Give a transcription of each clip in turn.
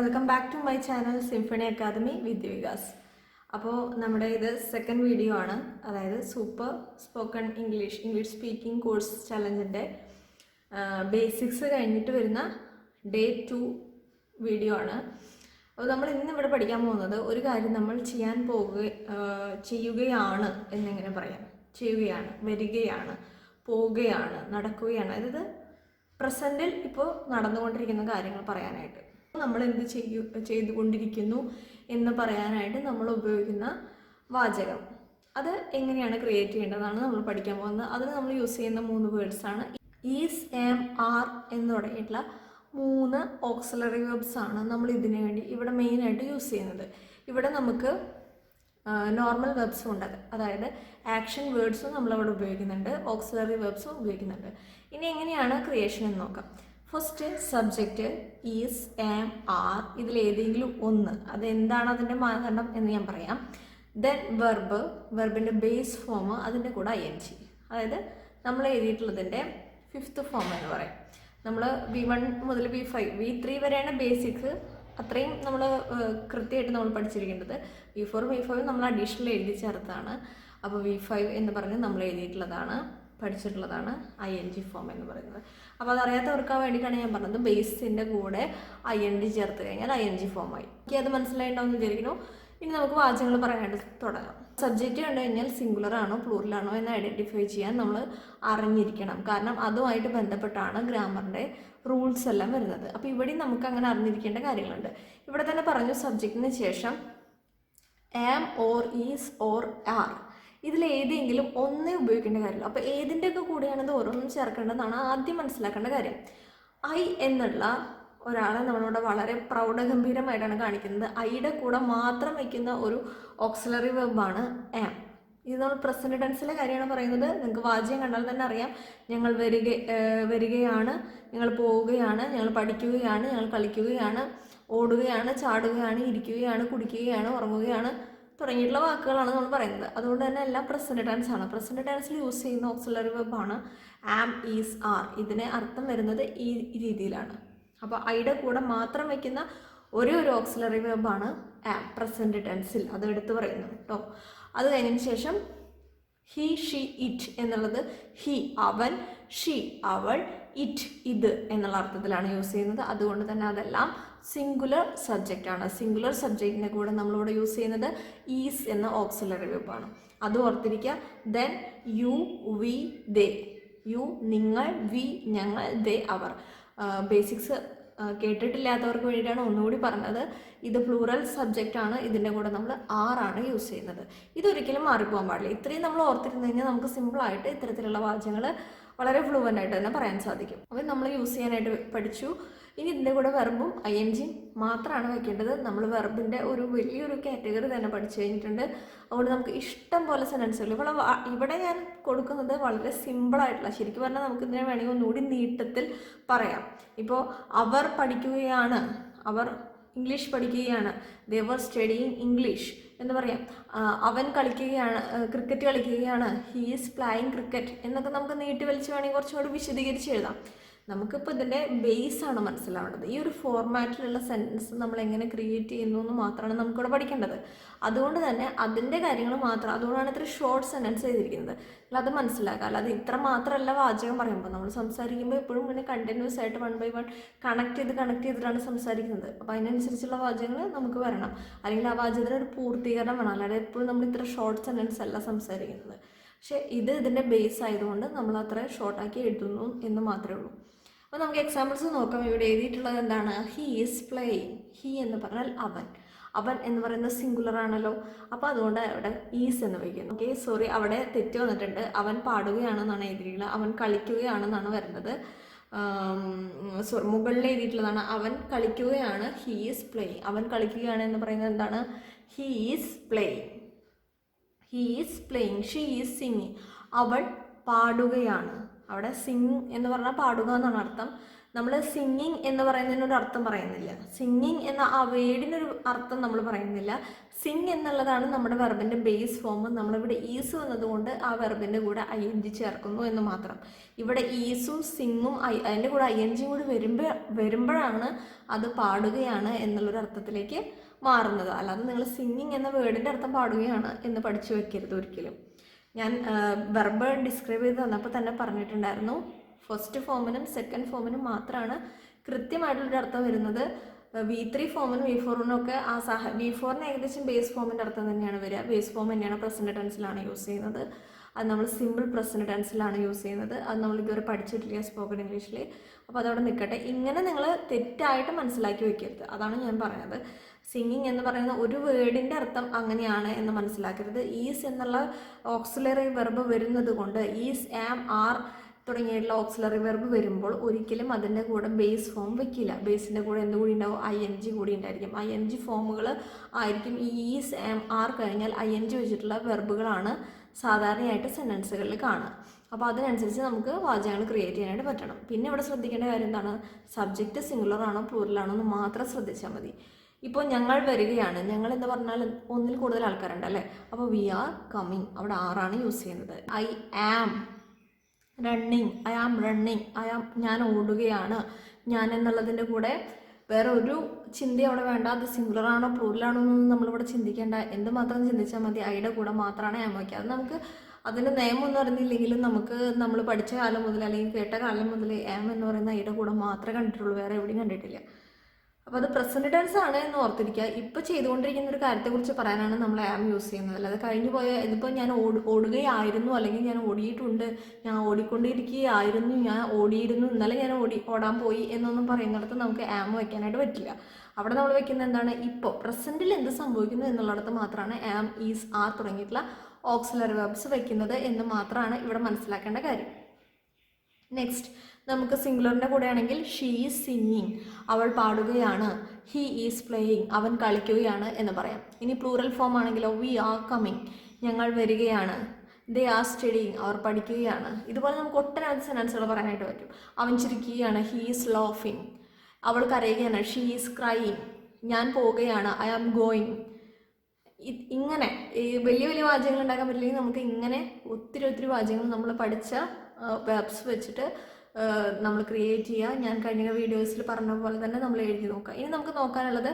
Welcome back to my channel Symphony Academy with Vikas. അപ്പോൾ നമ്മുടെ ഇത് സെക്കൻഡ് വീഡിയോ ആണ്, അതായത് super spoken English speaking course ചലഞ്ചിൻ്റെ ബേസിക്സ് കഴിഞ്ഞിട്ട് വരുന്ന ഡേ 2 വീഡിയോ ആണ്. അപ്പോൾ നമ്മൾ ഇന്നിവിടെ പഠിക്കാൻ പോകുന്നത് ഒരു കാര്യം നമ്മൾ ചെയ്യുകയാണ് എന്നിങ്ങനെ പറയാം. ചെയ്യുകയാണ്, വരികയാണ്, പോവുകയാണ്, നടക്കുകയാണ്. അതായത് പ്രസൻറ്റിൽ ഇപ്പോൾ നടന്നുകൊണ്ടിരിക്കുന്ന കാര്യങ്ങൾ പറയാനായിട്ട്, നമ്മൾ എന്ത് ചെയ്തുകൊണ്ടിരിക്കുന്നു എന്ന് പറയാനായിട്ട് നമ്മൾ ഉപയോഗിക്കുന്ന വാചകം അത് എങ്ങനെയാണ് ക്രിയേറ്റ് ചെയ്യേണ്ടതാണ് നമ്മൾ പഠിക്കാൻ പോകുന്നത്. അതിന് നമ്മൾ യൂസ് ചെയ്യുന്ന 3 വേർഡ്സാണ് ഈസ്, ആം, ആർ എന്ന് തുടങ്ങിയിട്ടുള്ള 3 ഓക്സിലറി വെർബ്സ് ആണ് നമ്മൾ ഇതിനു വേണ്ടി ഇവിടെ മെയിനായിട്ട് യൂസ് ചെയ്യുന്നത്. ഇവിടെ നമുക്ക് നോർമൽ വെർബ്സും ഉണ്ട്, അതായത് ആക്ഷൻ വേർഡ്സും നമ്മളവിടെ ഉപയോഗിക്കുന്നുണ്ട്, ഓക്സിലറി വെർബ്സും ഉപയോഗിക്കുന്നുണ്ട്. ഇനി എങ്ങനെയാണ് ക്രിയേഷൻ എന്ന് നോക്കാം. First subject is, am, are, ഇതിലേതെങ്കിലും ഒന്ന്, അതെന്താണ് അതിൻ്റെ മാനദണ്ഡം എന്ന് ഞാൻ പറയാം. ദെൻ വെർബിൻ്റെ ബേസ് ഫോം, അതിൻ്റെ കൂടെ ING, അതായത് നമ്മൾ എഴുതിയിട്ടുള്ളതിൻ്റെ 5th ഫോം എന്ന് പറയും. നമ്മൾ V1 മുതൽ V5 V3 വരെയാണ് ബേസിക്സ്, അത്രയും നമ്മൾ കൃത്യമായിട്ട് നമ്മൾ പഠിച്ചിരിക്കേണ്ടത്. V4 V5 നമ്മൾ അഡീഷണൽ എഴുതി ചേർത്താണ്. അപ്പോൾ V5 എന്ന് പറഞ്ഞ് നമ്മൾ എഴുതിയിട്ടുള്ളതാണ്, പഠിച്ചിട്ടുള്ളതാണ് ING ഫോം എന്ന് പറയുന്നത്. അപ്പോൾ അതറിയാത്തവർക്ക് വേണ്ടിയിട്ടാണ് ഞാൻ പറഞ്ഞത്. ബേസിൻ്റെ കൂടെ ING ചേർത്ത് കഴിഞ്ഞാൽ ING ഫോമായി. എനിക്ക് അത് മനസ്സിലായിട്ടുണ്ടാവും വിചാരിക്കുന്നു. ഇനി നമുക്ക് വാചകങ്ങൾ പറയാനായിട്ട് തുടങ്ങാം. സബ്ജക്റ്റ് കണ്ടു കഴിഞ്ഞാൽ സിംഗുലർ ആണോ പ്ലൂറലാണോ എന്ന് ഐഡൻറ്റിഫൈ ചെയ്യാൻ നമ്മൾ അറിഞ്ഞിരിക്കണം. കാരണം അതുമായിട്ട് ബന്ധപ്പെട്ടാണ് ഗ്രാമറിൻ്റെ റൂൾസ് എല്ലാം വരുന്നത്. അപ്പോൾ ഇവിടെ നമുക്ക് അങ്ങനെ അറിഞ്ഞിരിക്കേണ്ട കാര്യങ്ങളുണ്ട്. ഇവിടെ തന്നെ പറഞ്ഞു സബ്ജക്റ്റിന് ശേഷം ആം, ഓർ, ഈസ്, ഓർ, ആർ, ഇതിലേതെങ്കിലും ഒന്നേ ഉപയോഗിക്കേണ്ട കാര്യമില്ല. അപ്പോൾ ഏതിൻ്റെയൊക്കെ കൂടെയാണിത് ഓരോന്നും ചേർക്കേണ്ടതെന്നാണ് ആദ്യം മനസ്സിലാക്കേണ്ട കാര്യം. ഐ എന്നുള്ള ഒരാളെ നമ്മളിവിടെ വളരെ പ്രൗഢഗംഭീരമായിട്ടാണ് കാണിക്കുന്നത്. ഐയുടെ കൂടെ മാത്രം വയ്ക്കുന്ന ഒരു ഓക്സിലറി വെർബാണ് ആം. ഇത് നമ്മൾ പ്രസന്റ് ടെൻസിലെ കാര്യമാണ് പറയുന്നത്. നിങ്ങൾക്ക് വാചകം കണ്ടാൽ തന്നെ അറിയാം. ഞങ്ങൾ വരികയാണ്, ഞങ്ങൾ പോവുകയാണ്, ഞങ്ങൾ പഠിക്കുകയാണ്, ഞങ്ങൾ കളിക്കുകയാണ്, ഓടുകയാണ്, ചാടുകയാണ്, ഇരിക്കുകയാണ്, കുടിക്കുകയാണ്, ഉറങ്ങുകയാണ് തുടങ്ങിയിട്ടുള്ള വാക്കുകളാണ് നമ്മൾ പറയുന്നത്. അതുകൊണ്ട് തന്നെ എല്ലാം പ്രസന്റ് ടെൻസ് ആണ്. പ്രസന്റ് ടെൻസിൽ യൂസ് ചെയ്യുന്ന ഓക്സിലറി വെർബാണ് ആം, ഈസ്, ആർ. ഇതിന് അർത്ഥം വരുന്നത് ഈ രീതിയിലാണ്. അപ്പോൾ ഐയുടെ കൂടെ മാത്രം വയ്ക്കുന്ന ഒരു ഓക്സിലറി വെർബാണ് ആം പ്രസന്റ് ടെൻസിൽ, അത് എടുത്ത് പറയുന്നു കേട്ടോ. അത് കഴിഞ്ഞതിന് ശേഷം ഹി, ഷീ, ഇറ്റ് എന്നുള്ളത് ഹി അവൻ, ഷീ അവൾ, ഇറ്റ് ഇത് എന്നുള്ള അർത്ഥത്തിലാണ് യൂസ് ചെയ്യുന്നത്. അതുകൊണ്ട് തന്നെ അതെല്ലാം സിംഗുലർ സബ്ജക്റ്റ് ആണ്. സിംഗുലർ സബ്ജക്റ്റിൻ്റെ കൂടെ നമ്മളിവിടെ യൂസ് ചെയ്യുന്നത് ഈസ് എന്ന ഓക്സിലറി വെർബാണ്. അത് ഓർത്തിരിക്കുക. Then you, we, they. You നിങ്ങൾ, വി ഞങ്ങൾ, ദേ അവർ. ബേസിക്സ് കേട്ടിട്ടില്ലാത്തവർക്ക് വേണ്ടിയിട്ടാണ് ഒന്നുകൂടി പറഞ്ഞത്. ഇത് പ്ലൂറൽ സബ്ജക്റ്റ് ആണ്. ഇതിൻ്റെ കൂടെ നമ്മൾ ആറാണ് യൂസ് ചെയ്യുന്നത്. ഇതൊരിക്കലും മാറിപ്പോകാൻ പാടില്ല. ഇത്രയും നമ്മൾ ഓർത്തിരുന്നു കഴിഞ്ഞാൽ നമുക്ക് സിമ്പിളായിട്ട് ഇത്തരത്തിലുള്ള വാചകങ്ങൾ വളരെ ഫ്ലുവൻ്റ് ആയിട്ട് തന്നെ പറയാൻ സാധിക്കും. അപ്പോൾ നമ്മൾ യൂസ് ചെയ്യാനായിട്ട് പഠിച്ചു. ഇനി ഇതിൻ്റെ കൂടെ വെർബും ING മാത്രമാണ് വയ്ക്കേണ്ടത്. നമ്മൾ വെർബിൻ്റെ ഒരു വലിയൊരു കാറ്റഗറി തന്നെ പഠിച്ചു കഴിഞ്ഞിട്ടുണ്ട്. അതുകൊണ്ട് നമുക്ക് ഇഷ്ടം പോലെ സെൻറ്റൻസുകൾ ഇവിടെ ഞാൻ കൊടുക്കുന്നത് വളരെ സിമ്പിളായിട്ടുള്ള, ശരിക്കും പറഞ്ഞാൽ നമുക്ക് ഇതിനെ വേണമെങ്കിൽ ഒന്നുകൂടി നീട്ടത്തിൽ പറയാം. ഇപ്പോൾ അവർ പഠിക്കുകയാണ്, അവർ ഇംഗ്ലീഷ് പഠിക്കുകയാണ്, ദേ വർ സ്റ്റഡിയിങ് ഇംഗ്ലീഷ് എന്ന് പറയാം. അവൻ കളിക്കുകയാണ്, ക്രിക്കറ്റ് കളിക്കുകയാണ്, ഹീ ഈസ് പ്ലേയിങ് ക്രിക്കറ്റ് എന്നൊക്കെ നമുക്ക് നീട്ടി വലിച്ച് വേണമെങ്കിൽ കുറച്ചുകൂടി വിശദീകരിച്ച് എഴുതാം. നമുക്കിപ്പോൾ ഇതിൻ്റെ ബേസാണ് മനസ്സിലാവേണ്ടത്. ഈ ഒരു ഫോർമാറ്റിലുള്ള സെൻറ്റൻസ് നമ്മൾ എങ്ങനെ ക്രിയേറ്റ് ചെയ്യുന്നു എന്ന് മാത്രമാണ് നമുക്കിവിടെ പഠിക്കേണ്ടത്. അതുകൊണ്ട് തന്നെ അതിൻ്റെ കാര്യങ്ങൾ മാത്രം, അതുകൊണ്ടാണ് ഇത്ര ഷോർട്ട് സെൻറ്റൻസ് ചെയ്തിരിക്കുന്നത്. അത് മനസ്സിലാക്കുക. അല്ലാതെ ഇത്ര മാത്രമല്ല വാചകം പറയുമ്പോൾ. നമ്മൾ സംസാരിക്കുമ്പോൾ എപ്പോഴും ഇങ്ങനെ കണ്ടിന്യൂസ് ആയിട്ട് 1 by 1 കണക്ട് ചെയ്തിട്ടാണ് സംസാരിക്കുന്നത്. അപ്പോൾ അതിനനുസരിച്ചുള്ള വാചകങ്ങൾ നമുക്ക് വരണം. അല്ലെങ്കിൽ ആ വാചകത്തിന് ഒരു പൂർത്തീകരണം വേണം. അല്ലാതെ എപ്പോഴും നമ്മൾ ഇത്ര ഷോർട്ട് സെൻറ്റൻസ് അല്ല സംസാരിക്കുന്നത്. പക്ഷേ ഇതിൻ്റെ ബേസ് ആയതുകൊണ്ട് നമ്മൾ അത്ര ഷോർട്ടാക്കി എഴുതുന്നു എന്ന് മാത്രമേ ഉള്ളൂ. അപ്പോൾ നമുക്ക് എക്സാമ്പിൾസ് നോക്കാം. ഇവിടെ എഴുതിയിട്ടുള്ളത് എന്താണ്? He is playing. ഹി എന്ന് പറഞ്ഞാൽ അവൻ എന്ന് പറയുന്നത് സിംഗുലർ ആണല്ലോ. അപ്പോൾ അതുകൊണ്ട് അവിടെ ഈസ് എന്ന് വയ്ക്കുന്നു. ഓക്കെ, സോറി, അവിടെ തെറ്റ് വന്നിട്ടുണ്ട്. അവൻ പാടുകയാണെന്നാണ് എഴുതിയിട്ടുള്ളത്, അവൻ കളിക്കുകയാണെന്നാണ് വരുന്നത്. മുകളിൽ എഴുതിയിട്ടുള്ളതാണ് അവൻ കളിക്കുകയാണ്, ഹി ഈസ് പ്ലേയിങ്. അവൻ കളിക്കുകയാണ് എന്ന് പറയുന്നത് എന്താണ്? He is playing. He is playing. She is singing. അവൾ പാടുകയാണ്. അവിടെ സിംഗ് എന്ന് പറഞ്ഞാൽ പാടുക എന്നാണ് അർത്ഥം. നമ്മൾ സിംഗിങ് എന്ന് പറയുന്നതിനൊരു അർത്ഥം പറയുന്നില്ല, സിംഗിങ് എന്ന ആ വേർഡിനൊരു അർത്ഥം നമ്മൾ പറയുന്നില്ല. സിംഗ് എന്നുള്ളതാണ് നമ്മുടെ വെർബിൻ്റെ ബേസ് ഫോം. നമ്മളിവിടെ ഈസ് വന്നതുകൊണ്ട് ആ വെർബിൻ്റെ കൂടെ ING ചേർക്കുന്നു എന്ന് മാത്രം. ഇവിടെ ഈസും സിംഗും അതിൻ്റെ കൂടെ ING കൂടി വരുമ്പോഴാണ് അത് പാടുകയാണ് എന്നുള്ളൊരു അർത്ഥത്തിലേക്ക് മാറുന്നത്. അല്ലാതെ നിങ്ങൾ സിംഗിങ് എന്ന വേർഡിൻ്റെ അർത്ഥം പാടുകയാണ് എന്ന് പഠിച്ചു വെക്കരുത് ഒരിക്കലും. ഞാൻ വെർബ് ഡിസ്ക്രൈബ് ചെയ്ത് തന്നപ്പോൾ തന്നെ പറഞ്ഞിട്ടുണ്ടായിരുന്നു, ഫസ്റ്റ് ഫോമിനും സെക്കൻഡ് ഫോമിനും മാത്രമാണ് കൃത്യമായിട്ടുള്ളൊരു അർത്ഥം വരുന്നത്. V3 ഫോമിനും V4നും ഒക്കെ V4ന് ഏകദേശം ബേസ് ഫോമിൻ്റെ അർത്ഥം തന്നെയാണ് വരിക. ബേസ് ഫോം തന്നെയാണ് പ്രസൻറ്റ് ടെൻസിലാണ് യൂസ് ചെയ്യുന്നത്. അത് നമ്മൾ സിമ്പിൾ പ്രസൻറ്റ് ടെൻസിലാണ് യൂസ് ചെയ്യുന്നത്. അത് നമ്മൾ ഇതുവരെ പഠിച്ചിട്ടില്ല സ്പോക്കൺ ഇംഗ്ലീഷിൽ. അപ്പോൾ അതവിടെ നിൽക്കട്ടെ. ഇങ്ങനെ നിങ്ങൾ തെറ്റായിട്ട് മനസ്സിലാക്കി വെക്കരുത്, അതാണ് ഞാൻ പറയുന്നത്. സിംഗിങ് എന്ന് പറയുന്ന ഒരു വേർഡിൻ്റെ അർത്ഥം അങ്ങനെയാണ് എന്ന് മനസ്സിലാക്കരുത്. ഈസ് എന്നുള്ള ഓക്സിലറി വെർബ് വരുന്നത് കൊണ്ട് ഈസ്, ആം, ആർ തുടങ്ങിയിട്ടുള്ള ഓക്സിലറി വെർബ് വരുമ്പോൾ ഒരിക്കലും അതിൻ്റെ കൂടെ ബേസ് ഫോം വെക്കില്ല. ബേസിൻ്റെ കൂടെ എന്തുകൂടി ഉണ്ടാവും? ING കൂടി ഉണ്ടായിരിക്കും. ING ഫോമുകൾ ആയിരിക്കും. ഈ ഈസ്, ആം, ആർ കഴിഞ്ഞാൽ ING വെച്ചിട്ടുള്ള വെർബുകളാണ് സാധാരണയായിട്ട് സെൻറ്റൻസുകളിൽ കാണുക. അപ്പോൾ അതിനനുസരിച്ച് നമുക്ക് വാചകങ്ങൾ ക്രിയേറ്റ് ചെയ്യാനായിട്ട് പറ്റണം. പിന്നെ ഇവിടെ ശ്രദ്ധിക്കേണ്ട കാര്യം എന്താണ്? സബ്ജക്റ്റ് സിംഗുലർ ആണോ പ്ലൂറൽ ആണോ എന്ന് മാത്രം ശ്രദ്ധിച്ചാൽ മതി. ഇപ്പോൾ ഞങ്ങൾ വരികയാണ്, ഞങ്ങൾ എന്ന് പറഞ്ഞാൽ ഒന്നിൽ കൂടുതൽ ആൾക്കാരുണ്ട് അല്ലേ? അപ്പോൾ വി ആർ കമ്മിങ്, അവിടെ ആറാണ് യൂസ് ചെയ്യുന്നത്. ഐ ആം റണ്ണിങ്, ഞാൻ ഓടുകയാണ്. ഞാൻ എന്നുള്ളതിൻ്റെ കൂടെ വേറെ ഒരു ചിന്ത അവിടെ വേണ്ട. അത് സിംഗുലറാണോ പ്ലൂറലാണോ എന്നൊന്നും നമ്മളിവിടെ ചിന്തിക്കേണ്ട. എന്തുമാത്രം ചിന്തിച്ചാൽ മതി? ഐയുടെ കൂടെ മാത്രമാണ് ആം വയ്ക്കുക. അത് നമുക്ക് അതിൻ്റെ നിയമമൊന്നും അറിഞ്ഞില്ലെങ്കിലും നമ്മൾ പഠിച്ച കാലം മുതൽ അല്ലെങ്കിൽ കേട്ട കാലം മുതൽ ആം എന്ന് പറയുന്ന ഐയുടെ കൂടെ മാത്രമേ കണ്ടിട്ടുള്ളൂ, വേറെ എവിടെയും കണ്ടിട്ടില്ല. അപ്പോൾ അത് പ്രസൻറ്റ് ടെൻസ് ആണ് എന്ന് ഓർത്തിരിക്കുക. ഇപ്പോൾ ചെയ്തുകൊണ്ടിരിക്കുന്ന ഒരു കാര്യത്തെക്കുറിച്ച് പറയാനാണ് നമ്മൾ ആം യൂസ് ചെയ്യുന്നത്. അല്ലാതെ കഴിഞ്ഞു പോയ ഇതിപ്പോൾ ഞാൻ ഓടുകയായിരുന്നു, അല്ലെങ്കിൽ ഞാൻ ഓടിയിട്ടുണ്ട്, ഞാൻ ഓടിക്കൊണ്ടിരിക്കുകയായിരുന്നു, ഞാൻ ഓടിയിരുന്നു, ഇന്നലെ ഞാൻ ഓടാൻ പോയി എന്നൊന്നും പറയുന്നിടത്ത് നമുക്ക് ആം വയ്ക്കാനായിട്ട് പറ്റില്ല. അവിടെ നമ്മൾ വെക്കുന്നത് എന്താണ്? ഇപ്പോൾ പ്രസൻറ്റിൽ എന്ത് സംഭവിക്കുന്നു എന്നുള്ളിടത്ത് മാത്രമാണ് ആം, ഈസ്, ആർ തുടങ്ങിയിട്ടുള്ള ഓക്സിലറി വെർബ്സ് വെക്കുന്നത് എന്ന് മാത്രമാണ് ഇവിടെ മനസ്സിലാക്കേണ്ട കാര്യം. നെക്സ്റ്റ് നമുക്ക് സിംഗുലറിൻ്റെ കൂടെ ആണെങ്കിൽ ഷീ ഈസ് സിംഗിങ്, അവൾ പാടുകയാണ്. ഹി ഈസ് പ്ലേയിങ്, അവൻ കളിക്കുകയാണ് എന്ന് പറയാം. ഇനി പ്ലൂറൽ ഫോം ആണെങ്കിലോ വി ആർ കമ്മിങ്, ഞങ്ങൾ വരികയാണ്. ദേ ആർ സ്റ്റഡിങ്, അവർ പഠിക്കുകയാണ്. ഇതുപോലെ നമുക്ക് ഒട്ടനവധി സെൻറ്റൻസുകൾ പറയാനായിട്ട് പറ്റും. അവൻ ചിരിക്കുകയാണ്, ഹി ഈസ് ലാഫിങ്. അവൾ കരയുകയാണ്, ഷീ ഈസ് ക്രൈയിങ്. ഞാൻ പോവുകയാണ്, ഐ ആം ഗോയിങ്. ഇങ്ങനെ ഈ വലിയ വലിയ വാചകങ്ങൾ ഉണ്ടാക്കാൻ പറ്റില്ലെങ്കിൽ നമുക്ക് ഇങ്ങനെ ഒത്തിരി വാചകങ്ങൾ നമ്മൾ പഠിച്ച വെർബ്സ് വെച്ചിട്ട് നമ്മൾ ക്രിയേറ്റ് ചെയ്യുക. ഞാൻ കഴിഞ്ഞ വീഡിയോസിൽ പറഞ്ഞ പോലെ തന്നെ നമ്മൾ എഴുതി നോക്കുക. ഇനി നമുക്ക് നോക്കാനുള്ളത്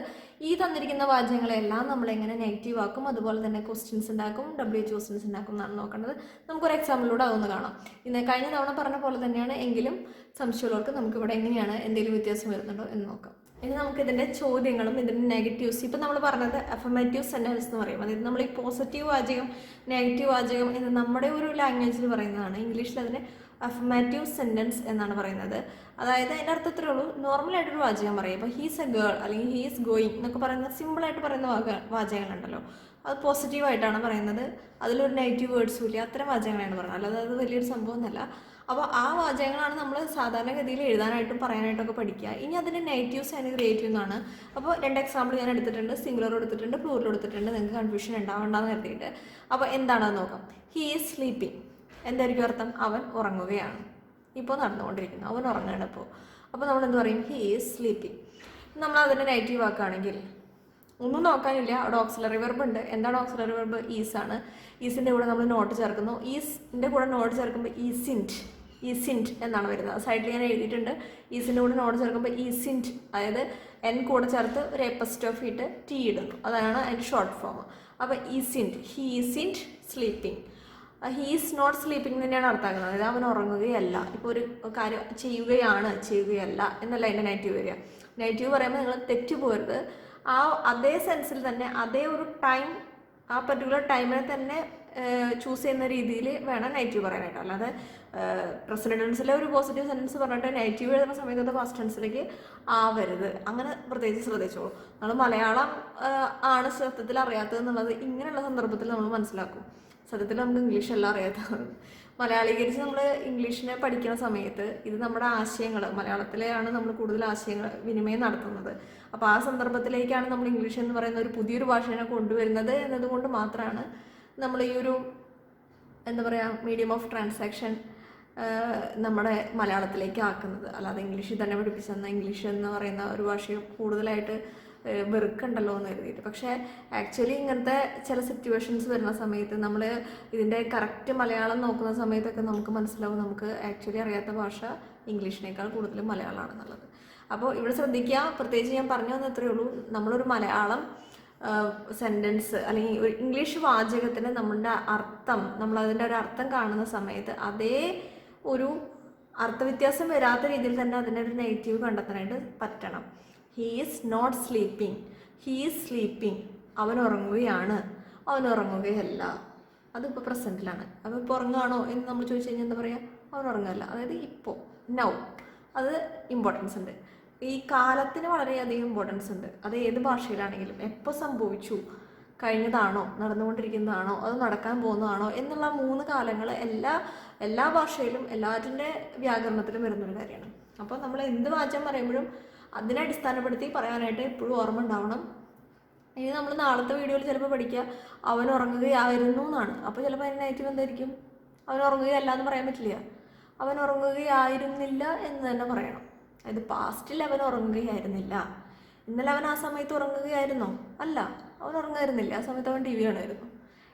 ഈ തന്നിരിക്കുന്ന വാചകങ്ങളെല്ലാം നമ്മൾ എങ്ങനെ നെഗറ്റീവ് ആക്കും, അതുപോലെ തന്നെ ക്വസ്റ്റ്യൻസ് ഉണ്ടാക്കും, WH ക്വസ്റ്റ്യൻസ് ഉണ്ടാക്കും എന്നാണ് നോക്കേണ്ടത്. നമുക്കൊരു എക്സാമ്പിളിലൂടെ അതൊന്ന് കാണാം. ഇന്ന് കഴിഞ്ഞ തവണ പറഞ്ഞ പോലെ തന്നെയാണ്, എങ്കിലും സംശയമുള്ളവർക്ക് നമുക്കിവിടെ എങ്ങനെയാണ് എന്തെങ്കിലും വ്യത്യാസം വരുന്നുണ്ടോ എന്ന് നോക്കാം. ഇനി നമുക്കിതിൻ്റെ ചോദ്യങ്ങളും ഇതിൻ്റെ നെഗറ്റീവ്സ്, ഇപ്പം നമ്മൾ പറഞ്ഞത് അഫർമേറ്റീവ് സെൻറ്റൻസ് എന്ന് പറയും. അതായത് നമ്മൾ ഈ പോസിറ്റീവ് വാചകം, നെഗറ്റീവ് വാചകം എന്ന് നമ്മുടെ ഒരു ലാംഗ്വേജിൽ പറയുന്നതാണ്. ഇംഗ്ലീഷിൽ അതിനെ അഫർമേറ്റീവ് സെൻറ്റൻസ് എന്നാണ് പറയുന്നത്. അതായത് അതിൻ്റെ അർത്ഥത്തിലേ ഉള്ളൂ, നോർമലായിട്ടൊരു വാചകം പറയും. ഇപ്പോൾ ഹീസ് എ ഗേൾ അല്ലെങ്കിൽ ഹീസ് ഗോയിങ് എന്നൊക്കെ പറയുന്ന സിമ്പിളായിട്ട് പറയുന്ന വാചകങ്ങളുണ്ടല്ലോ, അത് പോസിറ്റീവായിട്ടാണ് പറയുന്നത്. അതിലൊരു നെഗറ്റീവ് വേർഡ്സും ഇല്ല. അത്തരം വാചകങ്ങളാണ് പറയുന്നത്, അല്ലാതെ അത് വലിയൊരു സംഭവം എന്നല്ല. അപ്പോൾ ആ വാചകങ്ങളാണ് നമ്മൾ സാധാരണഗതിയിൽ എഴുതാനായിട്ടും പറയാനായിട്ടൊക്കെ പഠിക്കുക. ഇനി അതിൻ്റെ നെഗറ്റീവ്സ് അതിന് ക്രിയേറ്റ് ചെയ്യുന്നതാണ്. അപ്പോൾ 2 എക്സാമ്പിൾ ഞാൻ എടുത്തിട്ടുണ്ട്, സിംഗുലർ എടുത്തിട്ടുണ്ട്, പ്ലൂറൽ എടുത്തിട്ടുണ്ട്. നിങ്ങൾക്ക് കൺഫ്യൂഷൻ ഉണ്ടാവണ്ടെന്ന് കരുതിയിട്ട്. അപ്പോൾ എന്താണെന്ന് നോക്കാം. ഹി ഈസ് സ്ലീപ്പിംഗ്, എന്തായിരിക്കും അർത്ഥം? അവൻ ഉറങ്ങുകയാണ്. ഇപ്പോൾ നടന്നുകൊണ്ടിരിക്കുന്നു, അവൻ ഉറങ്ങുകയാണ് ഇപ്പോൾ. അപ്പോൾ നമ്മൾ എന്ത് പറയും? He is sleeping. നമ്മൾ അതിൻ്റെ നെഗറ്റീവ് ആക്കുകയാണെങ്കിൽ ഒന്നും നോക്കാനില്ല, അവിടെ ഓക്സിലറി വെർബ് ഉണ്ട്. എന്താണ് ഓക്സിലറി വെർബ്? ഈസ് ആണ്. ഈസിൻ്റെ കൂടെ നമ്മൾ നോട്ട് ചേർക്കുന്നു. ഈസിൻ്റെ കൂടെ നോട്ട് ചേർക്കുമ്പോൾ ഈസിൻറ്റ് എന്നാണ് വരുന്നത്. സൈഡിൽ ഞാൻ എഴുതിയിട്ടുണ്ട്. ഈസിൻ്റെ കൂടെ നോട്ട് ചേർക്കുമ്പോൾ ഈസിൻറ്റ്, അതായത് എൻ കൂടെ ചേർത്ത് ഒരു എപ്പസ്റ്റോഫ് ഇട്ട് ടി ഇടുന്നു, അതാണ് അതിൻ്റെ ഷോർട്ട് ഫോം. അപ്പോൾ isn't, he isn't sleeping. He is not sleeping തന്നെയാണ് അർത്ഥമാക്കുന്നത്. അതായത് അവൻ ഉറങ്ങുകയല്ല. ഇപ്പോൾ ഒരു കാര്യം ചെയ്യുകയല്ല എന്നല്ല അതിൻ്റെ നെഗറ്റീവ് വരിക. നെഗറ്റീവ് പറയുമ്പോൾ നിങ്ങൾ തെറ്റു പോകരുത്. അതേ സെൻസിൽ തന്നെ അതേ ഒരു ടൈം, ആ പർട്ടിക്കുലർ ടൈമിനെ തന്നെ ചൂസ് ചെയ്യുന്ന രീതിയിൽ വേണം നെഗറ്റീവ് പറയാനായിട്ട്. അല്ലാതെ പ്രസന്റ് ടെൻസിലെ ഒരു പോസിറ്റീവ് സെൻറ്റൻസ് പറഞ്ഞിട്ട് നെഗറ്റീവ് എഴുതുന്ന സമയത്ത് അത് പാസ്റ്റ് ടെൻസിലേക്ക് ആവരുത്. അങ്ങനെ പ്രത്യേകിച്ച് ശ്രദ്ധിച്ചോളൂ. നമ്മൾ മലയാളം ആണ് സത്യത്തിൽ അറിയാത്തത് എന്നുള്ളത് ഇങ്ങനെയുള്ള സന്ദർഭത്തിൽ നമ്മൾ മനസ്സിലാക്കും. സത്യത്തിൽ നമുക്ക് ഇംഗ്ലീഷ് എല്ലാം അറിയാത്തത്. മലയാളീകരിച്ച് നമ്മൾ ഇംഗ്ലീഷിനെ പഠിക്കുന്ന സമയത്ത് ഇത് നമ്മുടെ ആശയങ്ങൾ, മലയാളത്തിലെയാണ് നമ്മൾ കൂടുതൽ ആശയങ്ങൾ വിനിമയം നടത്തുന്നത്. അപ്പോൾ ആ സന്ദർഭത്തിലേക്കാണ് നമ്മൾ ഇംഗ്ലീഷ് എന്ന് പറയുന്ന ഒരു പുതിയൊരു ഭാഷയെ കൊണ്ടുവരുന്നത് എന്നതുകൊണ്ട് മാത്രമാണ് നമ്മൾ ഈ ഒരു എന്താ പറയുക മീഡിയം ഓഫ് ട്രാൻസാക്ഷൻ നമ്മുടെ മലയാളത്തിലേക്ക് ആക്കുന്നത്. അല്ലാതെ ഇംഗ്ലീഷിൽ തന്നെ പഠിപ്പിച്ചെന്ന ഇംഗ്ലീഷ് എന്ന് പറയുന്ന ഒരു ഭാഷയെ കൂടുതലായിട്ട് വെറുക്കണ്ടല്ലോ എന്ന് കരുതിയിട്ട്. പക്ഷേ ആക്ച്വലി ഇങ്ങനത്തെ ചില സിറ്റുവേഷൻസ് വരുന്ന സമയത്ത് നമ്മൾ ഇതിൻ്റെ കറക്റ്റ് മലയാളം നോക്കുന്ന സമയത്തൊക്കെ നമുക്ക് മനസ്സിലാവും നമുക്ക് ആക്ച്വലി അറിയാത്ത ഭാഷ ഇംഗ്ലീഷിനേക്കാൾ കൂടുതലും മലയാളമാണെന്നുള്ളത്. അപ്പോൾ ഇവിടെ ശ്രദ്ധിക്കുക, പ്രത്യേകിച്ച് ഞാൻ പറഞ്ഞു വന്ന ഇത്രയേ ഉള്ളൂ, നമ്മളൊരു മലയാളം സെൻറ്റൻസ് അല്ലെങ്കിൽ ഒരു ഇംഗ്ലീഷ് വാചകത്തിന് നമ്മളുടെ അർത്ഥം, നമ്മളതിൻ്റെ ഒരു അർത്ഥം കാണുന്ന സമയത്ത് അതേ ഒരു അർത്ഥവ്യത്യാസം വരാത്ത രീതിയിൽ തന്നെ അതിൻ്റെ ഒരു നെഗറ്റീവ് കണ്ടെത്താനായിട്ട് പറ്റണം. He is not sleeping, he is sleeping, അവൻ ഉറങ്ങുകയാണ്, അവൻ ഉറങ്ങുകയല്ല. അതിപ്പോൾ പ്രസൻറ്റിലാണ്. അപ്പോൾ ഇപ്പോൾ ഉറങ്ങുകയാണോ എന്ന് നമ്മൾ ചോദിച്ചു കഴിഞ്ഞാൽ എന്താ പറയുക? അവൻ ഉറങ്ങുകയല്ല. അതായത് ഇപ്പോൾ, നൗ, അത് ഇമ്പോർട്ടൻസ് ഉണ്ട്. ഈ കാലത്തിന് വളരെയധികം ഇമ്പോർട്ടൻസ് ഉണ്ട്. അത് ഏത് ഭാഷയിലാണെങ്കിലും എപ്പോൾ സംഭവിച്ചു, കഴിഞ്ഞതാണോ, നടന്നുകൊണ്ടിരിക്കുന്നതാണോ, അത് നടക്കാൻ പോകുന്നതാണോ എന്നുള്ള 3 കാലങ്ങൾ എല്ലാ ഭാഷയിലും എല്ലാറ്റിൻ്റെ വ്യാകരണത്തിലും വരുന്നൊരു കാര്യമാണ്. അപ്പോൾ നമ്മൾ എന്ത് വാചകം പറയുമ്പോഴും അതിനെ അടിസ്ഥാനപ്പെടുത്തി പറയാനായിട്ട് എപ്പോഴും ഓർമ്മ ഉണ്ടാവണം. ഇനി നമ്മൾ നാളത്തെ വീഡിയോയിൽ ചിലപ്പോൾ പഠിക്കുക അവൻ ഉറങ്ങുകയായിരുന്നു എന്നാണ്. അപ്പോൾ ചിലപ്പോൾ അതിന് നെഗറ്റീവ് എന്തായിരിക്കും? അവൻ ഉറങ്ങുകയല്ല എന്ന് പറയാൻ പറ്റില്ല, അവൻ ഉറങ്ങുകയായിരുന്നില്ല എന്ന് തന്നെ പറയണം. അതായത് പാസ്റ്റിൽ അവൻ ഉറങ്ങുകയായിരുന്നില്ല. ഇന്നലെ അവൻ ആ സമയത്ത് ഉറങ്ങുകയായിരുന്നോ? അല്ല, അവൻ ഉറങ്ങായിരുന്നില്ല, ആ സമയത്ത് അവൻ ടി വി കാണുമായിരുന്നു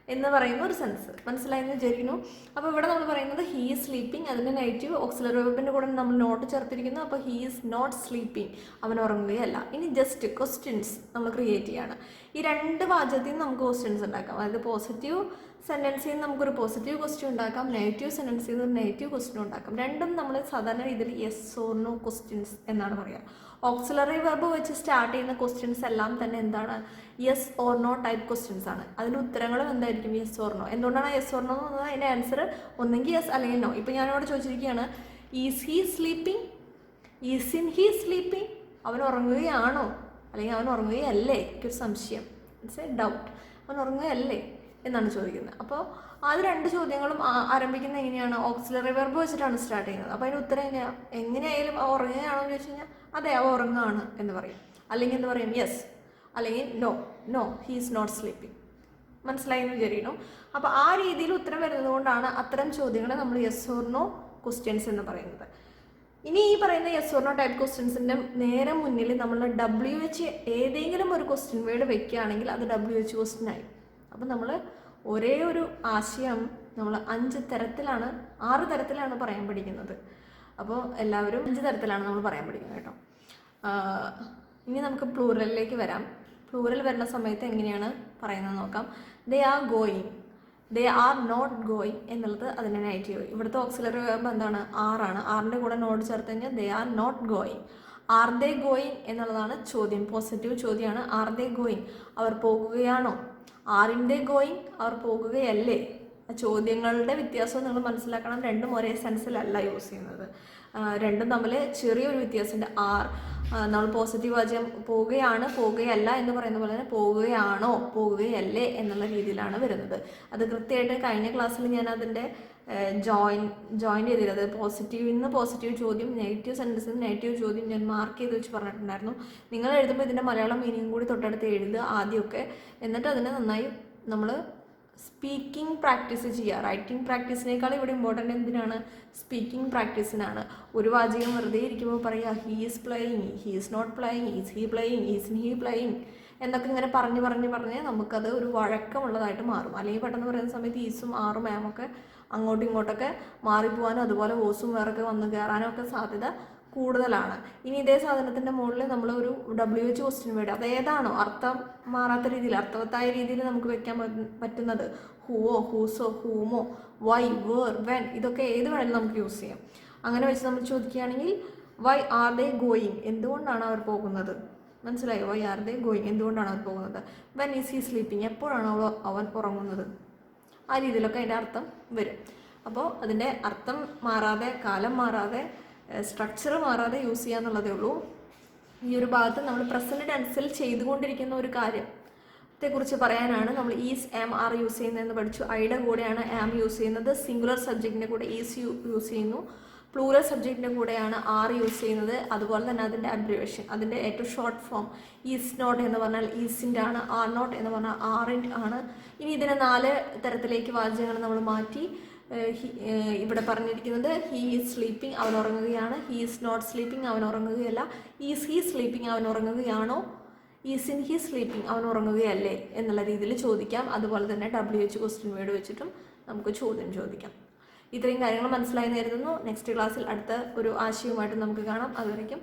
എന്ന് പറയുന്ന ഒരു സെൻസ്. മനസ്സിലായെന്ന് വിചാരിക്കുന്നു. അപ്പോൾ ഇവിടെ നമ്മൾ പറയുന്നത് ഹീ ഈസ് സ്ലീപ്പിംഗ്, അതിൻ്റെ നെഗറ്റീവ് ഓക്സിലറി വെർബിൻ്റെ കൂടെ നമ്മൾ നോട്ട് ചേർത്തിരിക്കുന്നു. അപ്പോൾ ഹീ ഈസ് നോട്ട് സ്ലീപ്പിംഗ്, അവൻ ഉറങ്ങുകയല്ല. ഇനി ജസ്റ്റ് ക്വസ്റ്റ്യൻസ് നമ്മൾ ക്രിയേറ്റ് ചെയ്യാണ്. ഈ 2 വാചകത്തിൽ നിന്ന് നമുക്ക് ക്വസ്റ്റ്യൻസ് ഉണ്ടാക്കാം. അതായത് പോസിറ്റീവ് സെൻറ്റൻസിൽ നിന്ന് നമുക്കൊരു പോസിറ്റീവ് ക്വസ്റ്റ്യൻ ഉണ്ടാക്കാം, നെഗറ്റീവ് സെൻറ്റൻസിൽ നിന്ന് ഒരു നെഗറ്റീവ് ക്വസ്റ്റ്യൻ ഉണ്ടാക്കാം. രണ്ടും നമ്മൾ സാധാരണ രീതിയിൽ യെസ് ഓർ നോ ക്വസ്റ്റ്യൻസ് എന്നാണ് പറയുക. ഓക്സിലറി വെർബ് വെച്ച് സ്റ്റാർട്ട് ചെയ്യുന്ന ക്വസ്റ്റ്യൻസ് എല്ലാം തന്നെ എന്താണ്? Yes or no type questions ആണ്. അതിൻ്റെ ഉത്തരങ്ങളും എന്തായിരിക്കും? Yes or no. എന്തുകൊണ്ടാണ് യെസ് ഓർ നോ എന്ന് പറഞ്ഞാൽ അതിൻ്റെ ആൻസർ ഒന്നെങ്കിൽ യെസ് അല്ലെങ്കിൽ നോ. ഇപ്പോൾ ഞാനിവിടെ ചോദിച്ചിരിക്കുകയാണ്, is he sleeping, isn't he sleeping, അവൻ ഉറങ്ങുകയാണോ അല്ലെങ്കിൽ അവൻ ഉറങ്ങുകയല്ലേ? എനിക്കൊരു സംശയം, ഇറ്റ്സ് എ ഡൗട്ട്, അവൻ ഉറങ്ങുകയല്ലേ എന്നാണ് ചോദിക്കുന്നത്. അപ്പോൾ അത് 2 ചോദ്യങ്ങളും ആരംഭിക്കുന്നത് എങ്ങനെയാണ്? ഓക്സിലറി വെർബ് വെച്ചിട്ടാണ് സ്റ്റാർട്ട് ചെയ്യുന്നത്. അപ്പോൾ അതിന് ഉത്തരം എങ്ങനെയായാലും ഉറങ്ങുകയാണോ എന്ന് ചോദിച്ചു കഴിഞ്ഞാൽ അതെ അവ ഉറങ്ങുകയാണ് എന്ന് പറയും. അല്ലെങ്കിൽ എന്ത് പറയും? യെസ്, അല്ലെങ്കിൽ no, no he is not sleeping. മനസ്സിലായി എന്ന് വിചാരിക്കണം. അപ്പോൾ ആ രീതിയിൽ ഉത്തരം വരുന്നത് കൊണ്ടാണ് അത്തരം ചോദ്യങ്ങളെ നമ്മൾ യെസ് ഓർ നോ ക്വസ്റ്റ്യൻസ് എന്ന് പറയുന്നത്. ഇനി ഈ പറയുന്ന യെസ് ഓർ നോ ടൈപ്പ് ക്വസ്റ്റ്യൻസിൻ്റെ നേരെ മുന്നിൽ നമ്മൾ WH ഏതെങ്കിലും ഒരു ക്വസ്റ്റ്യൻ വേർഡ് വെക്കുകയാണെങ്കിൽ അത് WH ക്വസ്റ്റ്യൻ ആയി. അപ്പോൾ നമ്മൾ ഒരേ ഒരു ആശയം നമ്മൾ 6 തരത്തിലാണ് പറയാൻ പഠിക്കുന്നത്. അപ്പോൾ എല്ലാവരും 5 തരത്തിലാണ് നമ്മൾ പറയാൻ പഠിക്കുന്നത് കേട്ടോ. ഇനി നമുക്ക് പ്ലൂറലിലേക്ക് വരാം. പ്ലൂറൽ വരുന്ന സമയത്ത് എങ്ങനെയാണ് പറയുന്നത് നോക്കാം. They are going, they are not going എന്നുള്ളത് അതിൻ്റെ നെഗറ്റീവ്. ഇവിടുത്തെ ഓക്സിലറി വെർബ് എന്താണ്? ആറാണ്. ആറിൻ്റെ കൂടെ നോട്ട് ചേർത്ത് കഴിഞ്ഞാൽ they are not going. Are they going എന്നുള്ളതാണ് ചോദ്യം, പോസിറ്റീവ് ചോദ്യമാണ്. ആർ ദേ ഗോയിങ്, അവർ പോകുകയാണോ? ആറിൻ്റെ ഗോയിങ്, അവർ പോകുകയല്ലേ? ചോദ്യങ്ങളുടെ വ്യത്യാസം നിങ്ങൾ മനസ്സിലാക്കണം. രണ്ടും ഒരേ സെൻസിലല്ല യൂസ് ചെയ്യുന്നത്, രണ്ടും തമ്മിൽ ചെറിയൊരു വ്യത്യാസമുണ്ട്. നമ്മൾ പോസിറ്റീവ് വാചകം പോവുകയാണ്, പോവുകയല്ല എന്ന് പറയുന്ന പോലെ തന്നെ പോവുകയാണോ, പോവുകയല്ലേ എന്നുള്ള രീതിയിലാണ് വരുന്നത്. അത് കൃത്യമായിട്ട് കഴിഞ്ഞ ക്ലാസ്സിൽ ഞാൻ അതിൻ്റെ ജോയിൻ ചെയ്തിരുന്നത്. അത് പോസിറ്റീവിൽ നിന്ന് പോസിറ്റീവ് ചോദ്യം, നെഗറ്റീവ് സെൻറ്റൻസിൽ നിന്ന് നെഗറ്റീവ് ചോദ്യം ഞാൻ മാർക്ക് ചെയ്ത് വെച്ച് പറഞ്ഞിട്ടുണ്ടായിരുന്നു. നിങ്ങൾ എഴുതുമ്പോൾ ഇതിൻ്റെ മലയാളം മീനിങ് കൂടി തൊട്ടടുത്ത് എഴുതുക ആദ്യമൊക്കെ. എന്നിട്ട് അതിനെ നന്നായി നമ്മൾ സ്പീക്കിംഗ് പ്രാക്ടീസ് ചെയ്യുക. റൈറ്റിംഗ് പ്രാക്ടീസിനേക്കാൾ ഇവിടെ ഇമ്പോർട്ടൻ്റ് എന്തിനാണ്? സ്പീക്കിംഗ് പ്രാക്ടീസിനാണ്. ഒരു വാചകം വെറുതെ ഇരിക്കുമ്പോൾ പറയുക he is playing, he is not playing, is he playing, isn't he playing എന്നൊക്കെ ഇങ്ങനെ പറഞ്ഞ് നമുക്കത് ഒരു വഴക്കമുള്ളതായിട്ട് മാറും. അല്ലെങ്കിൽ പെട്ടെന്ന് പറയുന്ന സമയത്ത് ഈസും ആറും ആമൊക്കെ അങ്ങോട്ടും ഇങ്ങോട്ടൊക്കെ മാറിപ്പോവാനും അതുപോലെ ഓസും വേറൊക്കെ വന്ന് കയറാനും ഒക്കെ സാധ്യത കൂടുതലാണ്. ഇനി ഇതേ സാധനത്തിൻ്റെ മുകളിൽ നമ്മൾ ഒരു WH ക്വസ്റ്റ്യൻ വേർഡ്, അതേതാണോ അർത്ഥം മാറാത്ത രീതിയിൽ, അർത്ഥവത്തായ രീതിയിൽ നമുക്ക് വെക്കാൻ പറ്റുന്നത്, ഹൂവോ, ഹൂസോ, ഹൂമോ, വൈ, വേർ, വെൻ, ഇതൊക്കെ ഏത് വേണമെങ്കിലും നമുക്ക് യൂസ് ചെയ്യാം. അങ്ങനെ വെച്ച് നമ്മൾ ചോദിക്കുകയാണെങ്കിൽ വൈ ആർ ദേ ഗോയിങ്, എന്തുകൊണ്ടാണ് അവർ പോകുന്നത്? മനസ്സിലായോ? വൈ ആർ ദേ ഗോയിങ്, എന്തുകൊണ്ടാണ് അവർ പോകുന്നത്? വെൻ ഈസ് ഹി സ്ലീപ്പിംഗ്, എപ്പോഴാണ് അവൻ ഉറങ്ങുന്നത്? ആ രീതിയിലൊക്കെ അതിൻ്റെ അർത്ഥം വരും. അപ്പോൾ അതിൻ്റെ അർത്ഥം മാറാതെ, കാലം മാറാതെ, സ്ട്രക്ചർ മാറാതെ യൂസ് ചെയ്യാന്നുള്ളതേ ഉള്ളൂ. ഈ ഒരു ഭാഗത്ത് നമ്മൾ പ്രസൻറ്റ് ടെൻസിൽ ചെയ്തുകൊണ്ടിരിക്കുന്ന ഒരു കാര്യത്തെക്കുറിച്ച് പറയാനാണ് നമ്മൾ ഈസ്, ആം, ആർ യൂസ് ചെയ്യുന്നതെന്ന് പഠിച്ചു. ഐയുടെ കൂടെയാണ് ആം യൂസ് ചെയ്യുന്നത്. സിംഗുലർ സബ്ജക്റ്റിൻ്റെ കൂടെ ഈസ് യൂസ് ചെയ്യുന്നു. പ്ലൂറൽ സബ്ജക്റ്റിൻ്റെ കൂടെയാണ് ആർ യൂസ് ചെയ്യുന്നത്. അതുപോലെ തന്നെ അതിൻ്റെ അബ്രിവേഷൻ, അതിൻ്റെ ഏറ്റവും ഷോർട്ട് ഫോം ഈസ് നോട്ട് എന്ന് പറഞ്ഞാൽ ഈസിൻ്റെ ആണ്, ആർ നോട്ട് എന്ന് പറഞ്ഞാൽ ആറിൻ്റെ ആണ്. ഇനി ഇതിനെ 4 തരത്തിലേക്ക് വാചകങ്ങൾ നമ്മൾ മാറ്റി ഇവിടെ പറഞ്ഞിരിക്കുന്നത് ഹീ ഈസ് സ്ലീപ്പിംഗ്, അവൻ ഉറങ്ങുകയാണ്. ഹീ ഈസ് നോട്ട് സ്ലീപ്പിംഗ്, അവൻ ഉറങ്ങുകയല്ല. ഈസ് ഹീ സ്ലീപ്പിംഗ്, അവൻ ഉറങ്ങുകയാണോ. ഈസ് ഇൻ ഹീ സ്ലീപ്പിംഗ്, അവൻ ഉറങ്ങുകയല്ലേ എന്നുള്ള രീതിയിൽ ചോദിക്കാം. അതുപോലെ തന്നെ WH ക്വസ്റ്റ്യൻ വേർഡ് വെച്ചിട്ടും നമുക്ക് ചോദ്യം ചോദിക്കാം. ഇത്രയും കാര്യങ്ങൾ മനസ്സിലായി കരുതുന്നു. നെക്സ്റ്റ് ക്ലാസ്സിൽ അടുത്ത ഒരു ആശയവുമായിട്ട് നമുക്ക് കാണാം. അതുവരയ്ക്കും